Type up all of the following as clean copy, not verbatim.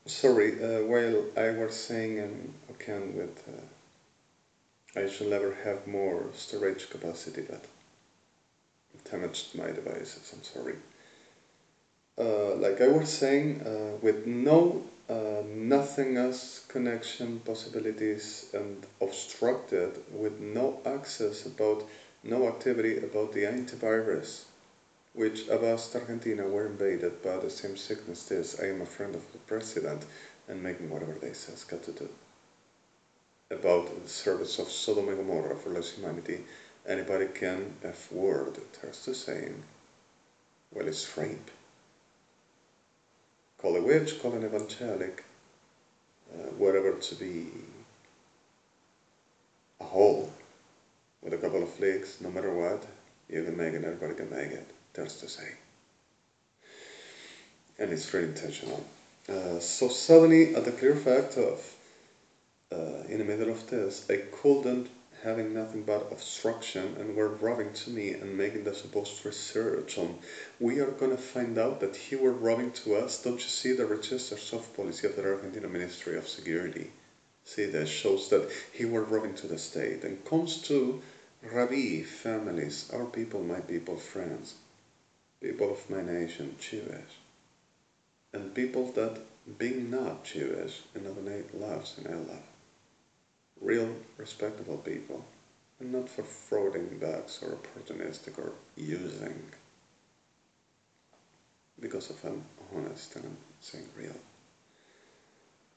Sorry, while I was saying I should never have more storage capacity, but it damaged my devices. I'm sorry. Like I was saying, with no nothingness connection possibilities and obstructed with no access about no activity about the antivirus, which Abbas Argentina were invaded by the same sickness this. I am a friend of the president and making whatever they says got to do about the service of Sodom and Gomorrah for less humanity. Anybody can F word, there's the saying. Well, it's rape. Call a witch, call an evangelic, whatever to be a hole with a couple of flicks, no matter what, you can make it, everybody can make it. There's the saying. And it's very intentional. So suddenly, at the clear fact of, in the middle of this, I couldn't having nothing but obstruction and were rubbing to me and making the supposed research on we are going to find out that he were rubbing to us. Don't you see the registers of policy of the Argentina Ministry of Security? See, that shows that he were rubbing to the state and comes to Rabbi families, our people, my people, friends, people of my nation, Jewish, and people that being not Jewish and loves and I love. Real, respectable people, and not for frauding bugs or opportunistic or using, because of I'm honest and I'm saying real.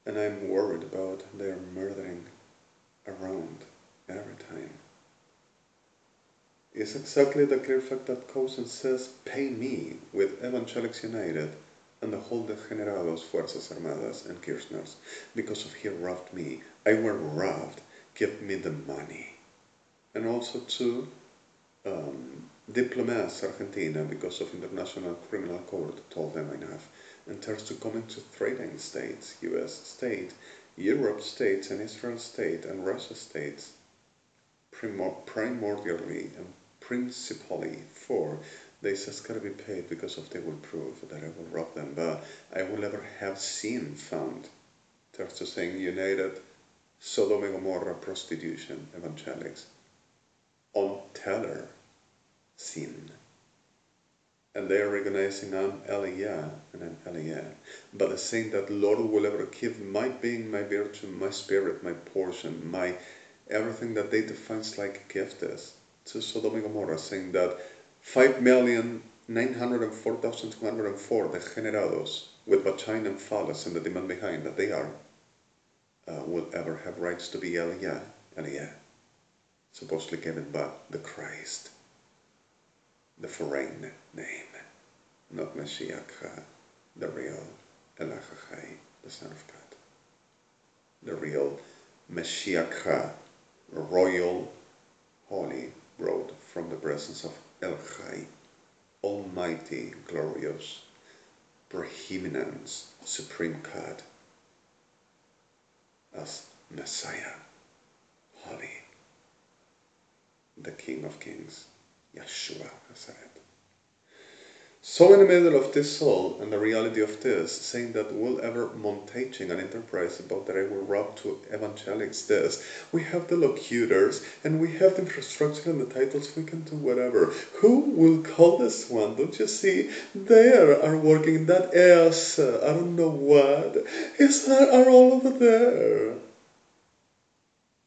And I'm worried about their murdering around every time. It's exactly the clear fact that Cousin says, pay me with Evangelics United and the whole degenerados Fuerzas Armadas and Kirchners, because of he robbed me. I were robbed, give me the money. And also to Diplomas Argentina, because of International Criminal Court, told them enough. And turns to coming to trading states, US state, Europe states and Israel state and Russia states, primordially and principally for they says gotta be paid because of they will prove that I will rob them, but I will never have seen found. There's the saying United Sodom and Gomorrah prostitution evangelics on teller sin. And they are recognizing I'm Eliyah and I'm Eliyah, but the saying that Lord will ever give my being, my virtue, my spirit, my portion, my everything that they define like a gift is to Sodom and Gomorrah, saying that 5,904,204 degenerados with vagina and phallus and the demand behind that they are will ever have rights to be Eliyah, supposedly given by the Christ, the foreign name, not Mashiach, the real Elachachai, the Son of God, the real Mashiach, royal, holy road from the presence of El Chai, almighty, glorious, preeminence, supreme God, as Messiah, holy, the King of Kings, Yeshua Nazareth. So in the middle of this all and the reality of this, saying that we'll ever montaging an enterprise about that I will rob to evangelics this, we have the locutors and we have the infrastructure and the titles, we can do whatever. Who will call this one? Don't you see? They are working, that is, I don't know what, are all over there.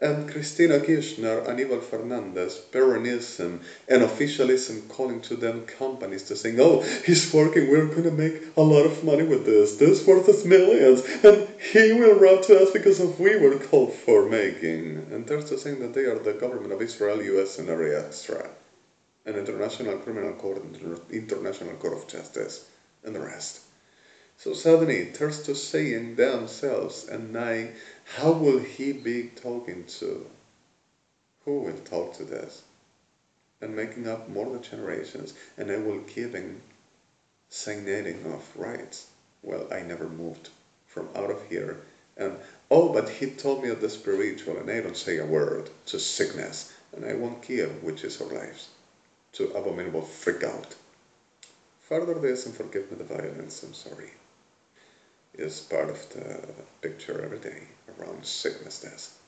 And Cristina Kirchner, Aníbal Fernández, Peronism, and officialism calling to them companies to saying, oh, he's working, we're going to make a lot of money with this worth us millions, and he will rob to us because of we were called for making. And they're saying that they are the government of Israel, US, and area extra, an international criminal court, international court of justice, and the rest. So suddenly it turns to saying themselves and I, how will he be talking to? Who will talk to this? And making up more the generations, and I will giving signating of rights. Well, I never moved from out of here. And oh, but he told me of the spiritual, and I don't say a word to sickness, and I won't give, which is our lives, to abominable freak out. Further this and forgive me the violence, I'm sorry. is part of the picture every day around sickness death.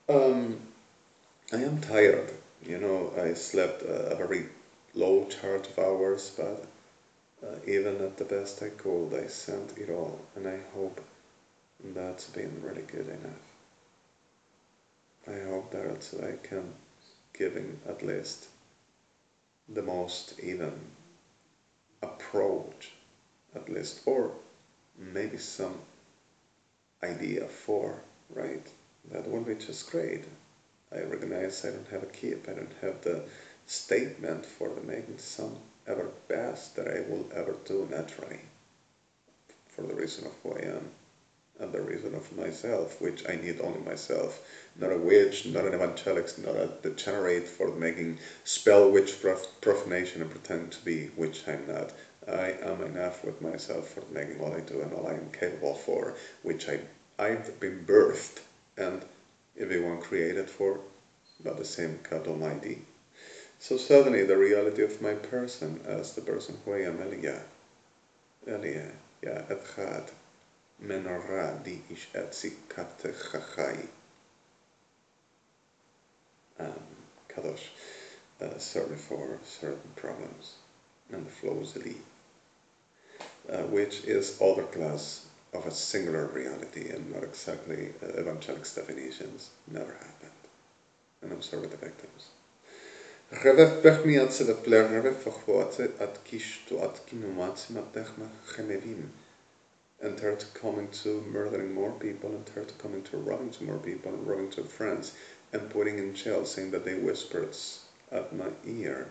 I am tired. I slept a very low charge of hours, but even at the best I could, I sent it all, and I hope that's been really good enough. I hope that I can giving at least the most even approach, at least, or maybe some idea for, right? That will be just great. I recognize I don't have a keep, I don't have the statement for the making some ever best that I will ever do naturally, for the reason of who I am, and the reason of myself, which I need only myself, not a witch, not an evangelic, not a degenerate for making spell witch profanation and pretend to be, which I'm not. I am enough with myself for making all I do and all I am capable for, which I've been birthed and everyone created for, not the same God Almighty. So suddenly the reality of my person as the person who I am, Elia, et gaat, menorah die is et sikate chachai, Kadosh, sorry for certain problems, and the flow is which is other class of a singular reality and not exactly evangelic's definitions. Never happened. And I'm sorry with the victims. Revef bechmiatse de pler revef fachvoatse at kishtu at kinumatse matechma chemevim. And third coming to murdering more people, and third coming to robbing to more people, and robbing to friends, and putting in jail, saying that they whispered at my ear.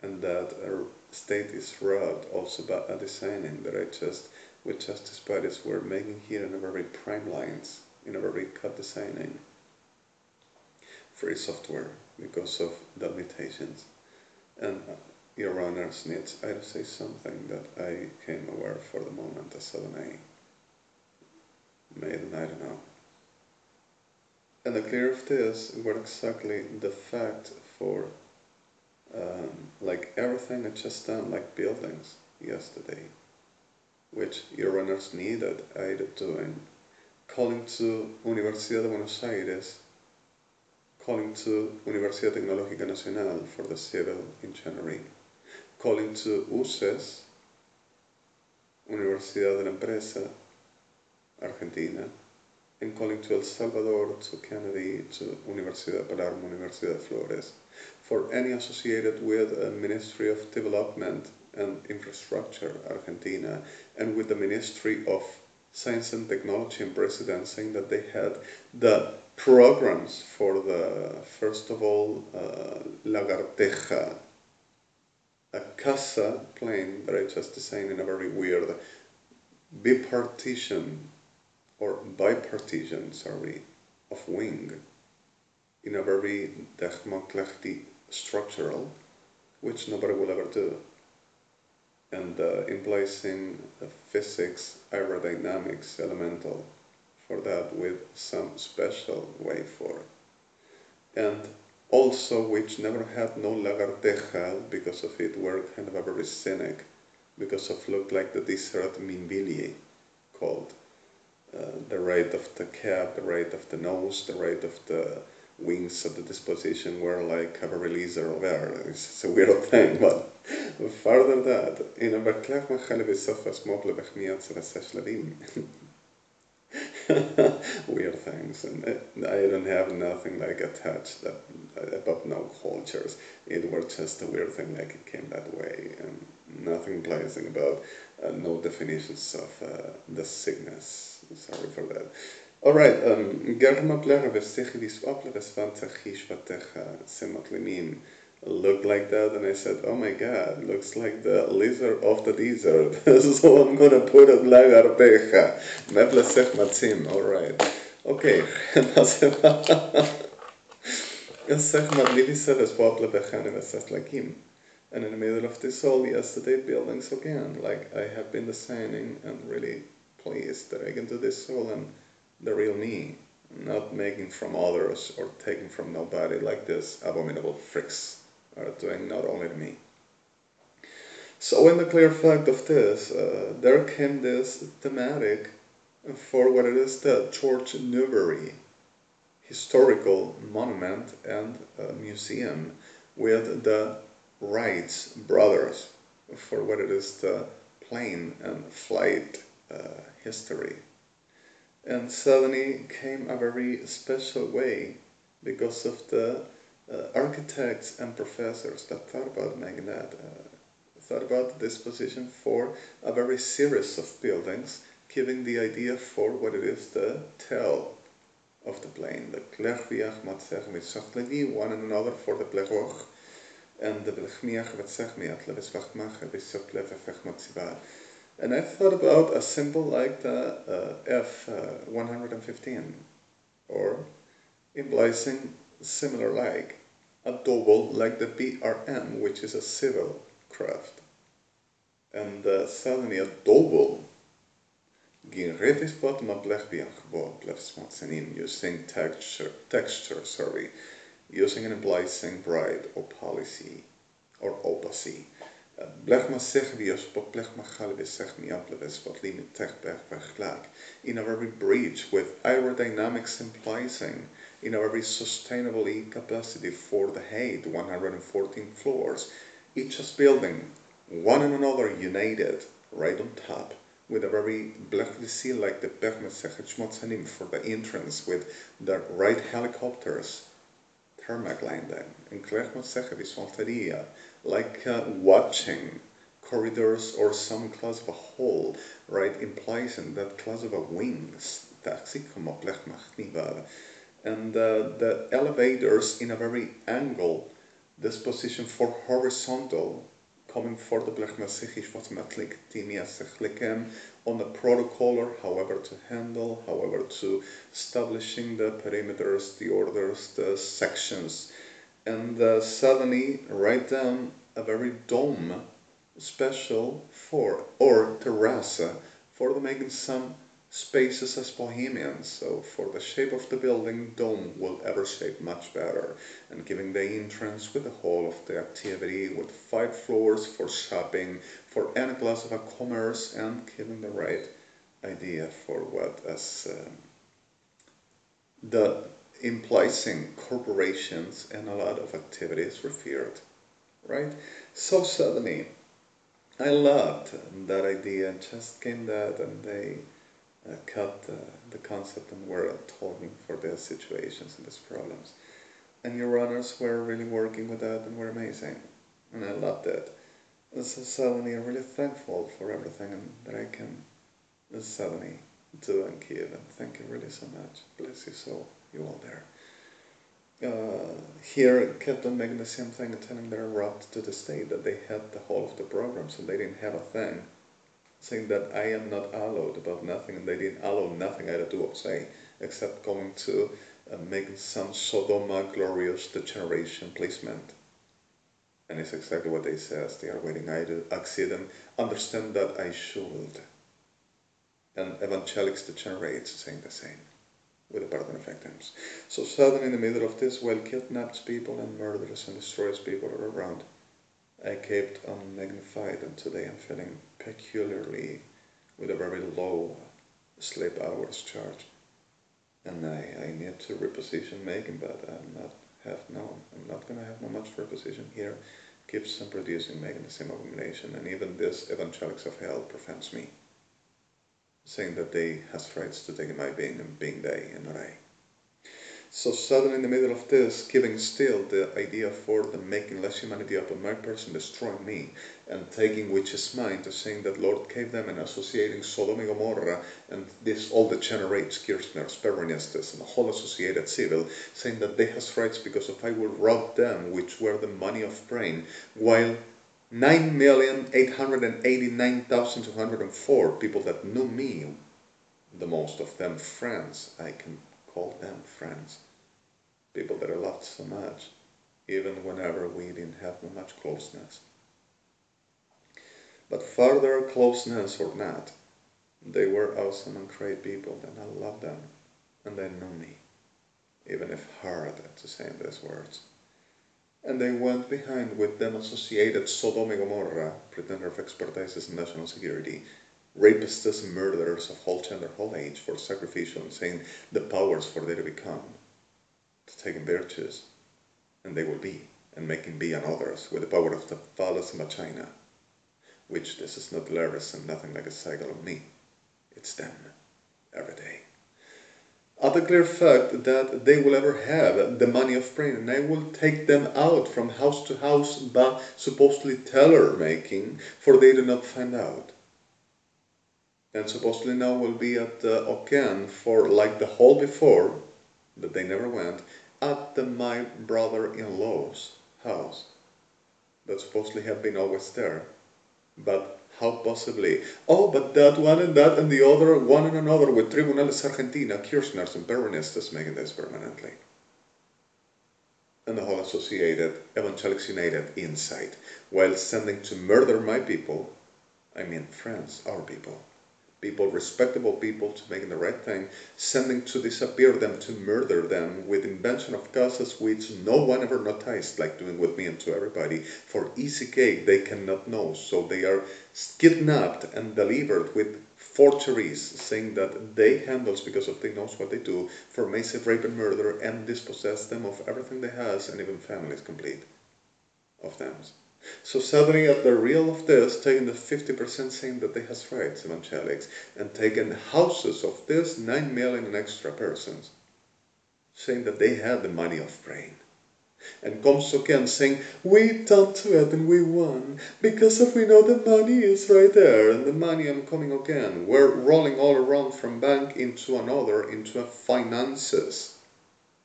And that our state is robbed also by a designing that with justice parties, we're making here in a very prime lines, in a very cut designing, free software, because of the limitations. And your honors needs I to say something that I came aware for the moment as suddenly made, and I don't know. And the clear of this were exactly the fact for like everything I just done, like buildings yesterday, which your runners needed I doing, calling to Universidad de Buenos Aires, calling to Universidad Tecnológica Nacional for the civil engineering, calling to UCES, Universidad de la Empresa, Argentina, and calling to El Salvador, to Kennedy, to Universidad Palermo, Universidad Flores, for any associated with a Ministry of Development and Infrastructure, Argentina, and with the Ministry of Science and Technology and President, saying that they had the programs for the, first of all, Lagarteja, a casa plane that I just designed in a very weird bipartition, of wing, in a very technocratic structural, which nobody will ever do. And in placing physics, aerodynamics, elemental, for that with some special way for. And also which never had no lagarteja, because of it were kind of a very cynic, because of looked like the desert Minvili called. The rate of the cap, the rate of the nose, the rate of the wings of the disposition were like a releaser of air. It's a weird thing, but further that, in a verklach machale besofas moble bechmiat sevasashlavim. Weird things, and I don't have nothing like attached that about no cultures. It was just a weird thing, like it came that way, and nothing pleasing about no definitions of the sickness. Sorry for that. All right. Looked like that, and I said, "Oh my God, looks like the lizard of the desert." So I'm gonna put it lagarteja. Meplesech matzim. All right. Okay. And in the middle of this all yesterday buildings again, like I have been designing and really pleased that I can do this all and the real me, not making from others or taking from nobody like this abominable freaks are doing not only to me. So in the clear fact of this, there came this thematic for what it is the George Newbery historical monument and museum with the Wrights brothers for what it is the plane and flight history. And suddenly came a very special way because of the architects and professors that thought about making that, thought about this position for a very series of buildings, giving the idea for what it is the tail of the plane. The Klechviach Matzech Mitzachlegi, one and another for the Plechoch, and the Blechmiach Vatzechmiat Levisvachmach Visoklev Matzivat. And I thought about a symbol like the F-115, or implying similar like a double like the BRM, which is a civil craft. And suddenly a double using texture, using an implying bright opacy or opacy. In a very bridge with aerodynamics implying in a very sustainable capacity for the height, 114 floors, each is building one and another united right on top, with a very blackly sea like the Bermesechachmotzanim for the entrance with the right helicopters tarmac landing, and Klechmotsechevismalteria, like watching corridors or some class of a hole, right, implies in that class of a wings, and the elevators in a very angle, this position for horizontal, coming for the on the protocol, however to handle, however to establishing the perimeters, the orders, the sections, and suddenly write down a very dome special for, or terrace, for the making some spaces as Bohemians. So for the shape of the building, dome will ever shape much better, and giving the entrance with the whole of the activity with 5 floors for shopping, for any class of a commerce, and giving the right idea for what as the implying corporations and a lot of activities referred, right? So suddenly I loved that idea, and just came that, and they cut the concept and were talking for their situations and these problems. And your runners were really working with that and were amazing. And I loved it. And so suddenly I'm really thankful for everything and that I can suddenly do and give. And thank you really so much. Bless you so, you all there. Here kept on making the same thing and telling their rot to the state that they had the whole of the program, so they didn't have a thing, saying that I am not allowed about nothing, and they didn't allow nothing I do or say, except going to make some Sodoma glorious degeneration placement. And it's exactly what they says. They are waiting I to accede and understand that I should. And evangelics degenerates saying the same, with the pardon of victims. So suddenly in the middle of this, while kidnaps people and murders and destroys people all around, I kept on magnified, and today I'm feeling peculiarly with a very low sleep hours charge. And I need to reposition making, but I'm not gonna have no much reposition here. Keeps on producing, making the same abomination, and even this evangelics of hell prevents me, saying that they has rights to take my being and being they and not I. So suddenly in the middle of this, giving still the idea for the making less humanity upon my person, destroying me, and taking which is mine, to saying that Lord gave them and associating Sodom and Gomorrah, and this all degenerates, Kirchner's, Peronistas, and the whole associated civil, saying that they has rights because if I will rob them, which were the money of brain, while 9,889,204 people that knew me, the most of them friends, I can call them friends, people that I loved so much, even whenever we didn't have much closeness. But further closeness or not, they were awesome and great people, and I loved them, and they knew me, even if hard to say in these words. And they went behind with them associated Sodom and Gomorrah, pretender of expertise in national security, rapists and murderers of whole gender, whole age, for sacrificial and saying the powers for they to become, to take in virtues, and they will be, and making be on others with the power of the phallus and vagina, which this is not Laris and nothing like a cycle of me. It's them, every day. At the clear fact that they will ever have the money of praying, and I will take them out from house to house by supposedly teller making, for they do not find out. And supposedly now will be at the Oken for like the hall before, that they never went, at my brother-in-law's house, that supposedly have been always there. But how possibly? Oh, but that one and the other, one and another, with Tribunales Argentina, Kirchners and Peronistas making this permanently. And the whole associated Evangelics United inside, while sending to murder my people, I mean friends, our people, respectable people, to making the right thing, sending to disappear them, to murder them, with invention of causes which no one ever noticed, like doing with me and to everybody. For easy cake, they cannot know, so they are kidnapped and delivered with forgeries, saying that they handles because of they knows what they do, for massive rape and murder, and dispossess them of everything they has, and even families complete of them. So suddenly at the real of this, taking the 50% saying that they has rights, evangelics, and taking houses of this 9 million and extra persons, saying that they had the money of praying. And comes again saying, we talked to it and we won, because if we know the money is right there, and the money I'm coming again, we're rolling all around from bank into another, into a finances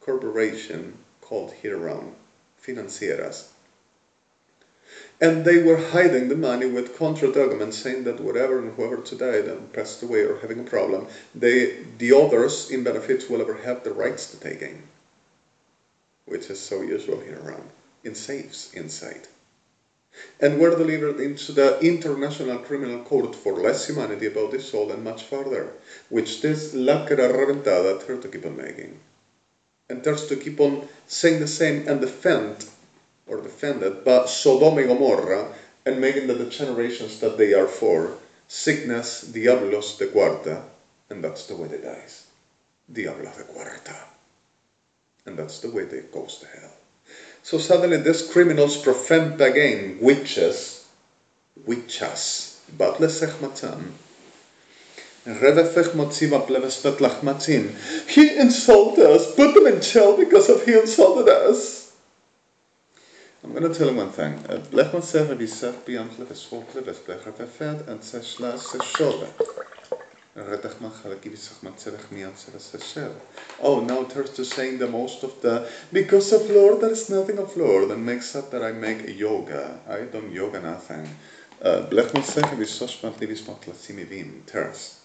corporation called here around, financieras. And they were hiding the money with contra documents, saying that whatever and whoever died and passed away or having a problem, the others in benefits will ever have the rights to take in, which is so usual here around, in safes inside. And were delivered into the International Criminal Court for less humanity about this all and much further, which this lacra reventada tries to keep on making. And tries to keep on saying the same and defended, but Sodom and Gomorrah, and making that the generations that they are for, sickness, diablos de cuarta, and that's the way they dies. Diablos de cuarta. And that's the way they goes to hell. So suddenly these criminals profane again, witches, but lesech matzam, he insulted us, put them in jail because of he insulted us. I'm going to tell you one thing. Blech man zeggen wie zegt bij hem klep is volklep is blech het effect en ze slaas ze shove. Redech man gelijk wie zegt man zegt mij aan ze shove. Oh, now it turns to saying the most of the because of Lord there is nothing of Lord and makes up that I make yoga. I don't yoga nothing. Blech man zeggen wie zoals man liefst mag laat zien me wim turns.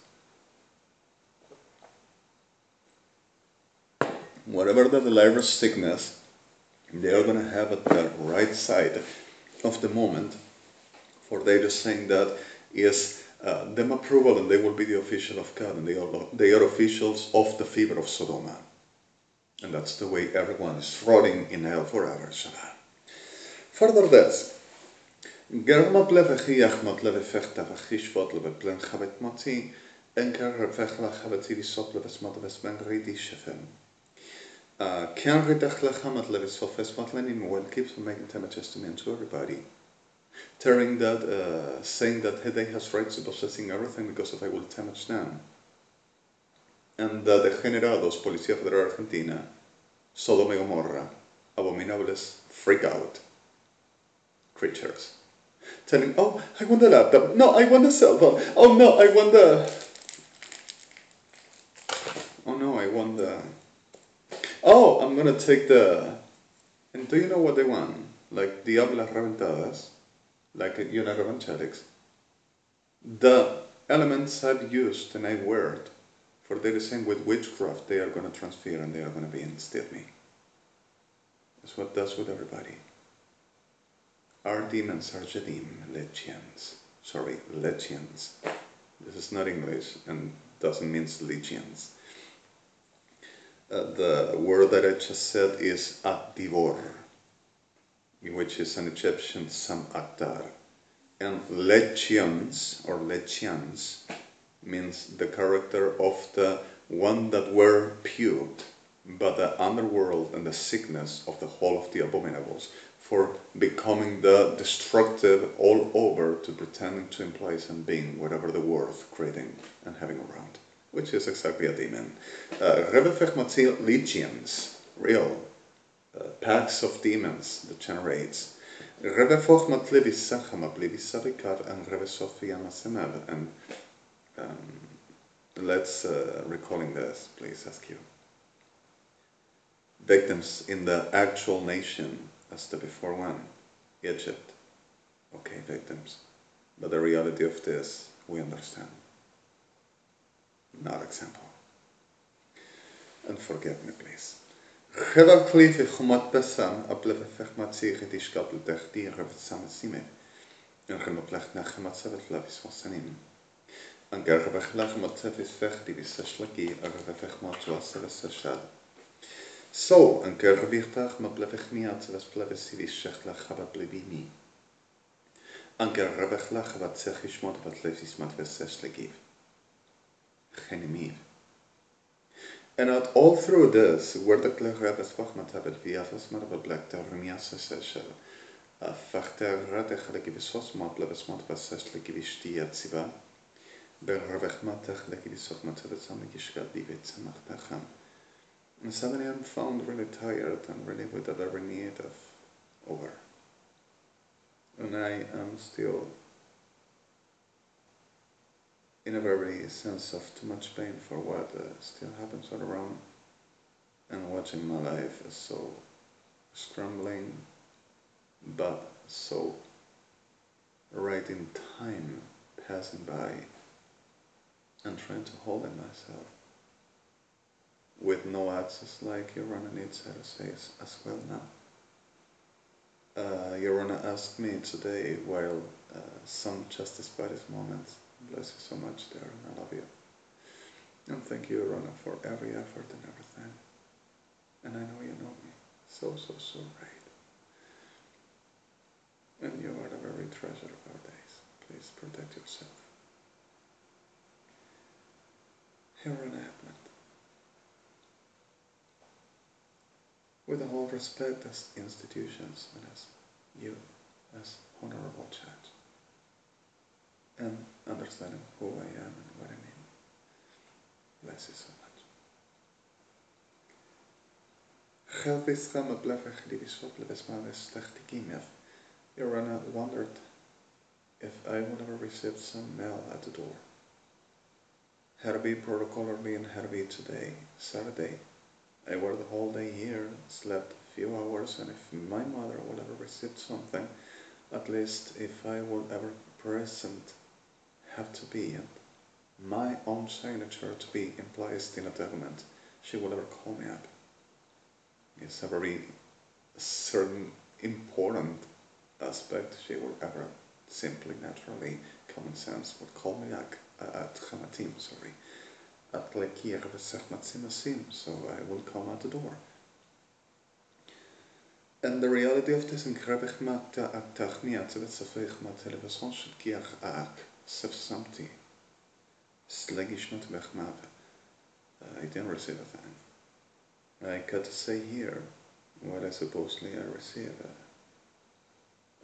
Whatever the liver sickness, they are going to have at the right side of the moment, for they just saying that is them approval, and they will be the official of God, and they are officials of the fever of Sodoma. And that's the way everyone is rotting in hell forever. Shabbat. Further this, Germat leve chiach mat leve fechta vachishvot leve plen chavet mati, enker vechla chavet zivisot leve smat leve smen ridi shefem. Can redach lechamat levis fofes matlenim well keeps on making time testament to everybody, telling that saying that they has rights to possessing everything because if I will damage them. And the degenerados Policía Federal Argentina, Sodom y Gomorra, abominables freak out creatures, telling, oh, I want the laptop, no, I want the cell phone, oh no, I want the oh, I'm gonna take the, and do you know what they want? Like diablas reventadas, like evangelics. The elements I've used and I've worked, for they're the same with witchcraft, they are gonna transfer and they are gonna be instead me. That's what does with everybody. Our demons are Jedim, legions. Sorry, legions. This is not English and doesn't mean legions. The word that I just said is adivor. which is an Egyptian Sam Aktar. And Lechians, or Lechians, means the character of the one that were puked, but the underworld and the sickness of the whole of the abominables, for becoming the destructive all over to pretending to imply and being whatever the worth creating and having around, which is exactly a demon. Rebbe legions, real packs of demons that generates. Rebbe Fochmat Levi Sachama Levi Sarikar and Rebbe Sofia Masemev. And let's recalling this, please ask you. Victims in the actual nation as the before one, Egypt. Okay, victims. But the reality of this, we understand. Not example. And forgive me, please. Geweld klief gemat besam op le vegmat sige die skapel teg die gevet samen sime. En gemat na gemat savet lavis vasanim. En gerge beglag mat savet veg die bisaslaki er vegmat was sashad. So, en gerge wichtag mat blevegniat was plevesivis shechtla gabat blebini. En gerge beglag wat zeg ishmat wat levis mat vesaslaki. Genimir. And all through this, where the Rebbe's Fachmat have it via Fasmat of Black Termias Seshel, a Fachter Radech Legivisos Mat Levesmat Vasesh Legivishtia Ziva, Bervechmatach Legivisot Matavetsam Divet Samachtacham. And suddenly I'm found really tired and really with a very need of over. And I am still in a very sense of too much pain for what still happens all around, and watching my life is so scrambling, but so right in time passing by, and trying to hold in myself with no access like Yorana needs to say as well now. Yorana asked me today while some justice by this moment. Bless you so much there, and I love you. And thank you, Rona, for every effort and everything. And I know you know me so right. And you are the very treasure of our days. Please protect yourself. Here on Edmund. With all respect as institutions and as you, as honorable judge. And understanding who I am and what I mean. Bless you so much. Yorana wondered if I would ever receive some mail at the door. Herby protocolarly and Herby today, Saturday. I worked the whole day here, slept a few hours, and if my mother would ever receive something, at least if I would ever present have to be, and my own signature to be implies in a document, she will ever call me up. It's a very certain important aspect. She will ever simply, naturally, common sense would call me at Chamatim, at Lekir Vesechmatzimasim, so I will come at the door. And the reality of this incredible matter at Tachmiat, it's a fake matter of a social kiach ak. Self-empty, sluggish not mechmav. I didn't receive a thing. I got to say here what I supposedly I receive.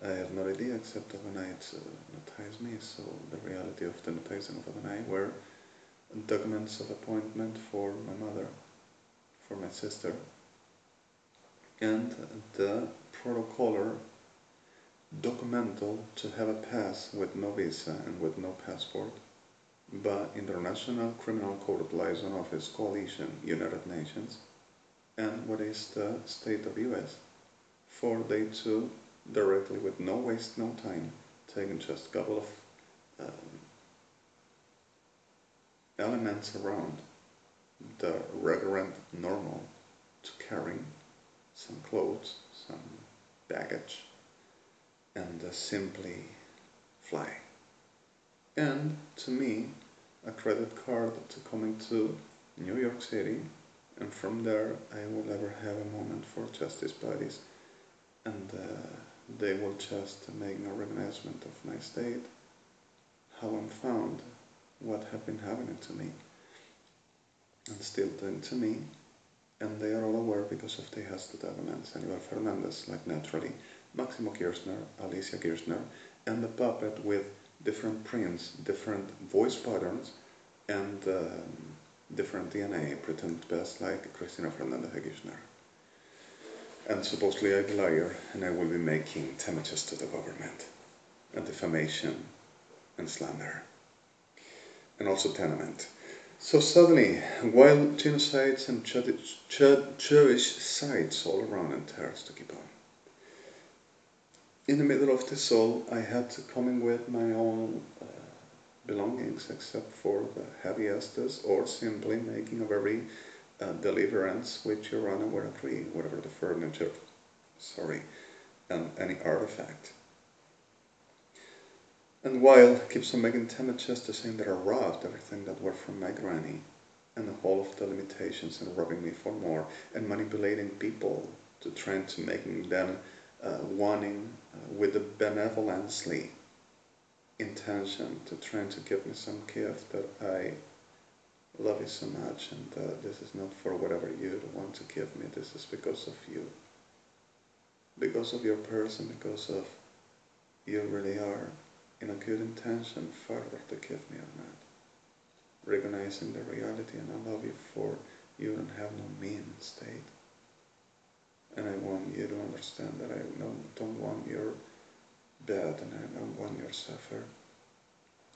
I have no idea except overnight notice me, so the reality of the noticing of overnight were documents of appointment for my mother, for my sister, and the protocolar documental to have a pass with no visa and with no passport, but International Criminal Court Liaison Office Coalition, United Nations, and what is the state of US, for they to directly, with no waste, no time, taking just a couple of elements around the regular and normal to carrying some clothes, some baggage, and simply fly. And to me, a credit card to coming to New York City, and from there I will ever have a moment for justice bodies and they will just make a reminiscence of my state, how I'm found, what have been happening to me, and still doing to me, and they are all aware because of the Hashtag elements, Aníbal Fernández, like naturally, Maximo Kirchner, Alicia Kirchner, and the puppet with different prints, different voice patterns, and different DNA, pretend best like Cristina Fernandez de Kirchner. And supposedly I'm a liar, and I will be making damages to the government, and defamation, and slander, and also tenement. So suddenly, while genocides and Jewish sites all around and terrors to keep on, in the middle of this all, I had to come in with my own belongings, except for the heavy Estes, or simply making a very deliverance which your honor would agree, whatever the furniture, and any artifact. And while keeps on making damages to saying that I robbed everything that were from my granny, and the whole of the limitations and robbing me for more, and manipulating people to try to making them wanting with the benevolently intention to try to give me some gift that I love you so much, and this is not for whatever you want to give me, this is because of you, because of your person, because of you really are in a good intention further to give me or not, recognizing the reality, and I love you for you don't have no mean state, and I want you to understand that I don't want your bad, and I don't want your suffer.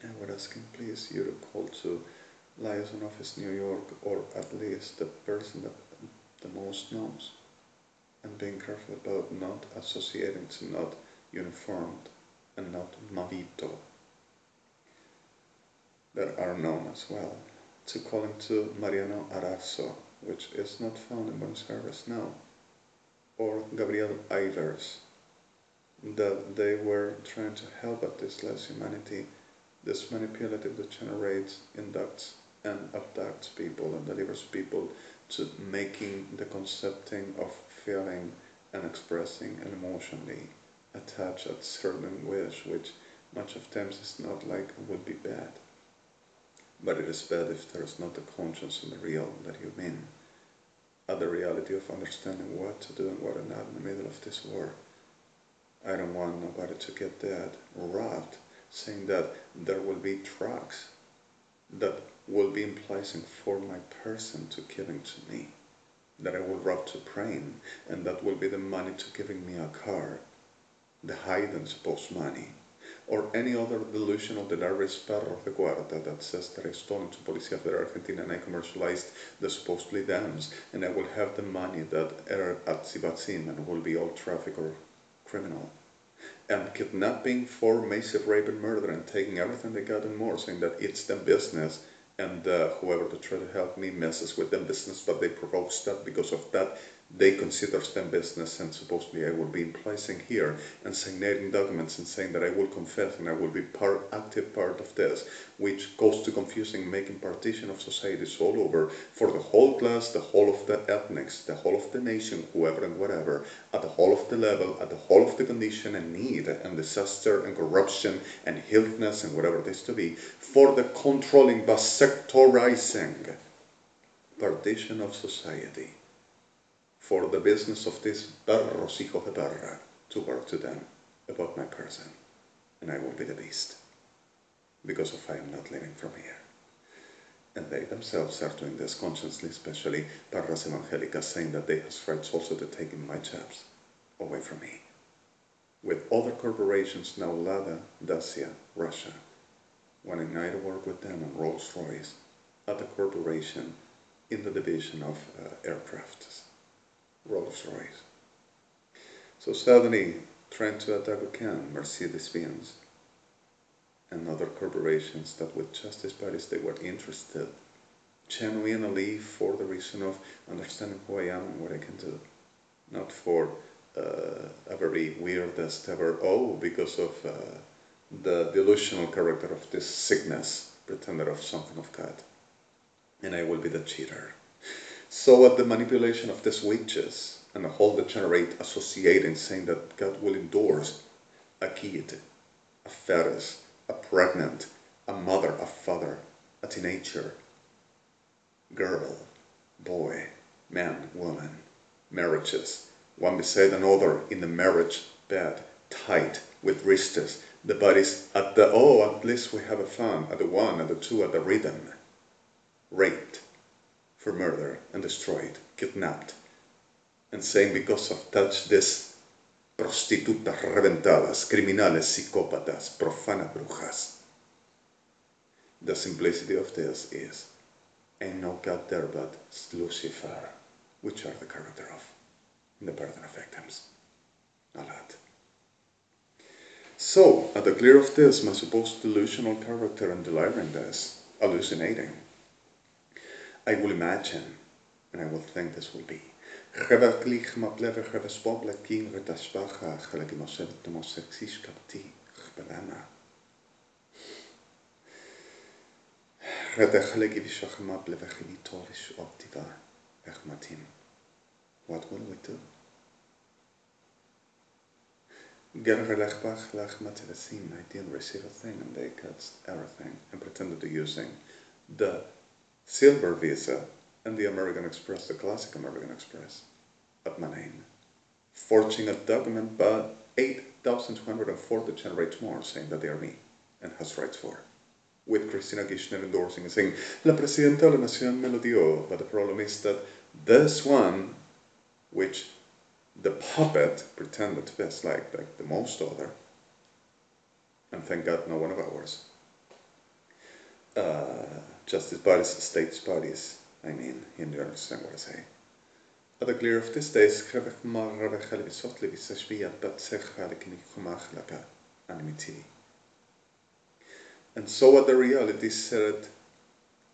I would ask him please you to call to Liaison Office New York, or at least the person that the most knows, and being careful about not associating to not uniformed and not mavito that are known as well, to calling to Mariano Arazo, which is not found in Buenos Aires now, or Gabriel Ivers, that they were trying to help at this less humanity, this manipulative that generates, inducts, and abducts people and delivers people to making the concepting of feeling and expressing and emotionally attached at certain wish, which much of times is not like would be bad, but it is bad if there is not the conscience and the real that you mean, at the reality of understanding what to do and what not in the middle of this war. I don't want nobody to get dead or robbed, saying that there will be trucks that will be implying for my person to giving to me, that I will rob to praying, and that will be the money to giving me a car, the hidden supposed money, or any other delusional that I perro de guarda that says that I stole into Policía Federal Argentina and I commercialized the supposedly dams, and I will have the money that are at Sibatsim and will be all traffic or criminal, and kidnapping for massive rape and murder and taking everything they got and more, saying that it's their business, and whoever to try to help me messes with them business, but they provoke that because of that they consider them business, and supposedly I will be placing here and signing documents and saying that I will confess and I will be active part of this, which goes to confusing, making partition of societies all over for the whole class, the whole of the ethnics, the whole of the nation, whoever and whatever, at the whole of the level, at the whole of the condition and need and disaster and corruption and healthness and whatever it is to be, for the controlling but sectorizing partition of society, for the business of these perros hijos de perra to work to them about my person, and I will be the beast, because of I am not living from here. And they themselves are doing this consciously, especially perras evangélicas, saying that they have rights also to taking my jobs away from me, with other corporations now, Lada, Dacia, Russia, wanting I to work with them on Rolls-Royce at the corporation in the division of aircrafts. Rolls-Royce. So suddenly, trying to attack again Mercedes-Benz and other corporations that with justice bodies they were interested genuinely for the reason of understanding who I am and what I can do, not for a very weirdest ever, because of the delusional character of this sickness, pretender of something of God, and I will be the cheater. So at the manipulation of these witches, and all degenerate associating, saying that God will endorse a kid, a fetus, a pregnant, a mother, a father, a teenager, girl, boy, man, woman, marriages, one beside another in the marriage bed, tight, with wrists, the bodies at the, oh, at least we have a fun, at the one, at the two, at the rhythm, raped, for murder, and destroyed, kidnapped, and saying because of touch this, prostitutas reventadas, criminales, psicópatas, profanas brujas. The simplicity of this is, ain't no God there but Lucifer, which are the character of the burden of victims. A lot. So, at the clear of this, my supposed delusional character and delivering this, hallucinating, I will imagine, and I will think this will be, what will we do? I didn't receive a thing, and they cut everything and pretended to using the silver visa and the American Express, the classic American Express, at my name, forging a document, but 8,240 generates more, saying that they are me and has rights for, with Christina Kirchner endorsing and saying, La Presidenta de la Nación me lo dio, but the problem is that this one, which the puppet pretended to be like the most other, and thank God no one of ours, justice bodies, states bodies, I mean, you understand what I say. At the clear of this days, and so at the reality said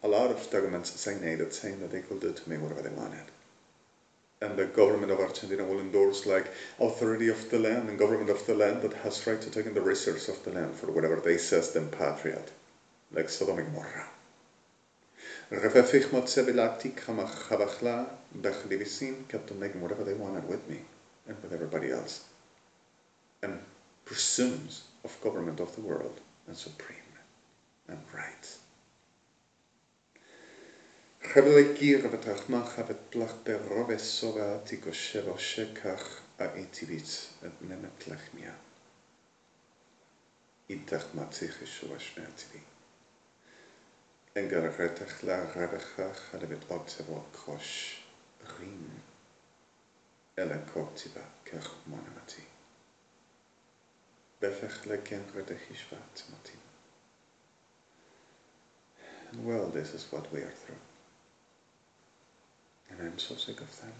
a lot of documents signated saying that they could do to me whatever they wanted. And the government of Argentina will endorse like authority of the land and government of the land that has right to take in the resources of the land for whatever they says them patriot, like Sodom and Gomorrah. Kept on making whatever they wanted with me and with everybody else, and presumes of government of the world and supreme and right. And well, this is what we are through. And I'm so sick of them.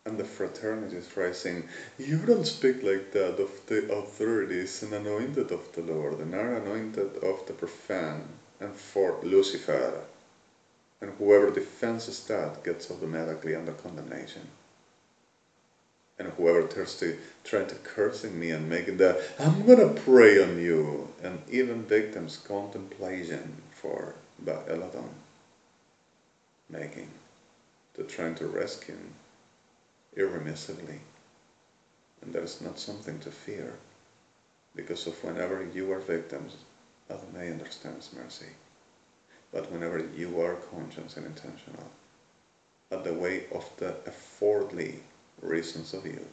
And the fraternity is rising. You don't speak like that of the authorities and anointed of the Lord, and are anointed of the profane, and for Lucifer. And whoever defends that gets automatically under condemnation. And whoever turns to trying to cursing me and making that, I'm gonna pray on you, and even victims contemplation for Eladon making, to trying to rescue him irremissibly. And that is not something to fear, because of whenever you are victims, Adonai understands mercy. But whenever you are conscious and intentional, at the way of the affordly reasons of you,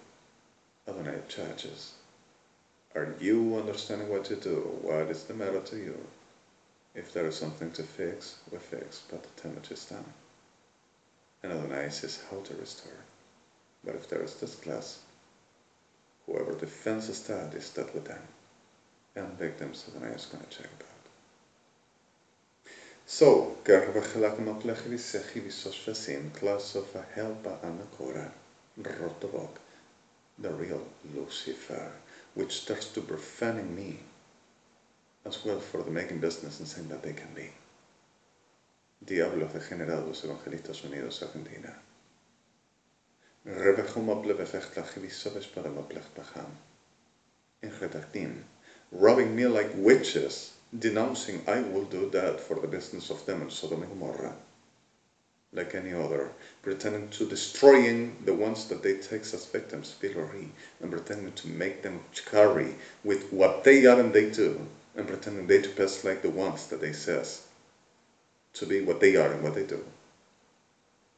Adonai judges. Are you understanding what to do? What is the matter to you? If there is something to fix, we fix, but the damage is done. And Adonai says how to restore. But if there is this class, whoever defends that is dead with them. And victims Adonai is going to check about. So, class of a helpa anakora, rotobok, the real Lucifer, which starts to profaning me, as well for the making business and saying that they can be. Diablos degenerados evangelistas unidos Argentina. Robbing me like witches, denouncing I will do that for the business of them in Sodom and Gomorrah. like any other, pretending to destroying the ones that they take as victims, pillory, and pretending to make them carry with what they are and they do, and pretending they to pass like the ones that they says to be what they are and what they do,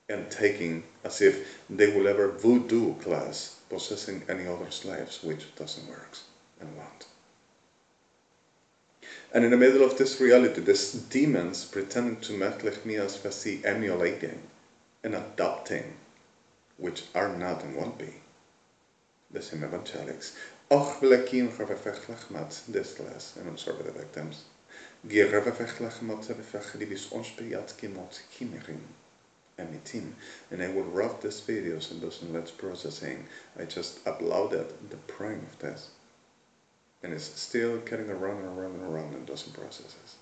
and taking as if they will ever voodoo class possessing any other's lives, which doesn't work and won't. And in the middle of this reality, these demons pretending to make like me as fasi emulating and adopting, which are not and won't be the same evangelics. Och blekim gevefechtlach mat this class, and I'm sorry for the victims. Gerevefechtlach mat befechlibis ons bejat kimot kimerim emitim. And I will wrap these videos and do some let's processing. I just uploaded the prime of this. And it's still getting around and around and around and doesn't processes.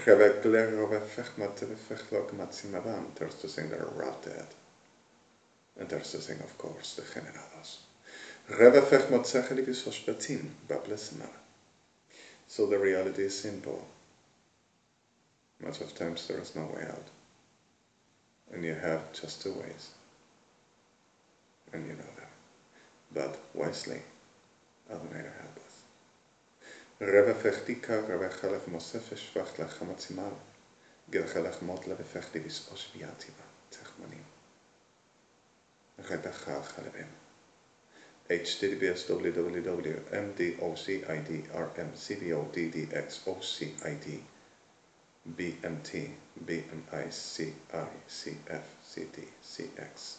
There's the thing that are routed. And there's the thing, of course, the generados. So the reality is simple. Much of times there is no way out. And you have just two ways. And you know them. But wisely, Adonai help us. Rebe fechtika, rebe chalech mosef eshvach lechamatzimal, gel chalech mot lebe fechti vis osviativa, techmanim. Rebe chal chalevim. HTTPS www.mdocidrmcboddxocid BMT BMICICFCD CX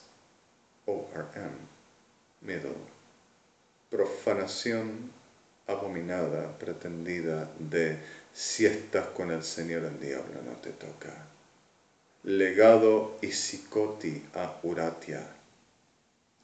middle. Profanación abominada, pretendida de si estás con el Señor el diablo no te toca. Legado y psicoti a Uratia.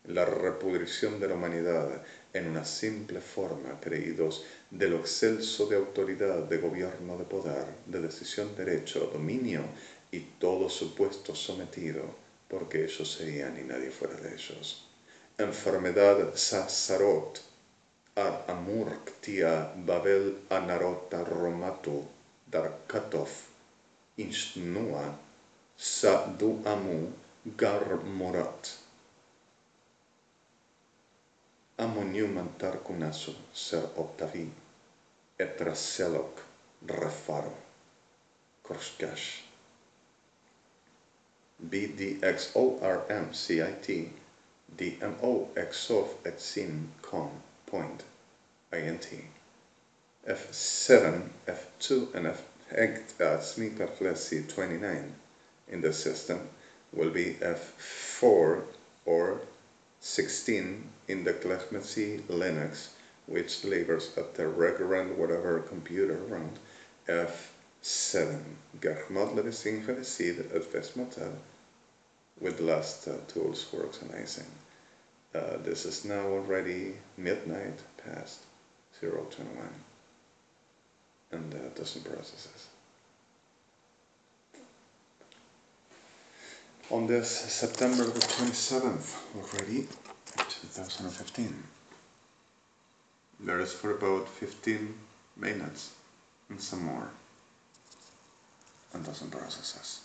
La repudrición de la humanidad en una simple forma, creídos de lo excelso de autoridad, de gobierno, de poder, de decisión, derecho, dominio y todo supuesto sometido, porque ellos serían y nadie fuera de ellos. Enfermedad Sasarot, Ad Amurk Tia Babel Anarota Romatu Darkatov Inshnua Sadu Amu Garmorat Amonium Tarkunasu Ser Optavi Etraselok Refaro Korskash BDXORMCIT DMO exov et sin com point int F7, F2 and F8 29 in the system will be F4 or 16 in the Klechmetzi Linux, which labors at the recurrent whatever computer around F7 Gerhmod Levesin Fevesid at Vesmotel with the last tools works amazing. This is now already midnight past 021 and doesn't processes. On this September the 27th already, 2015, there is for about 15 minutes and some more and doesn't processes.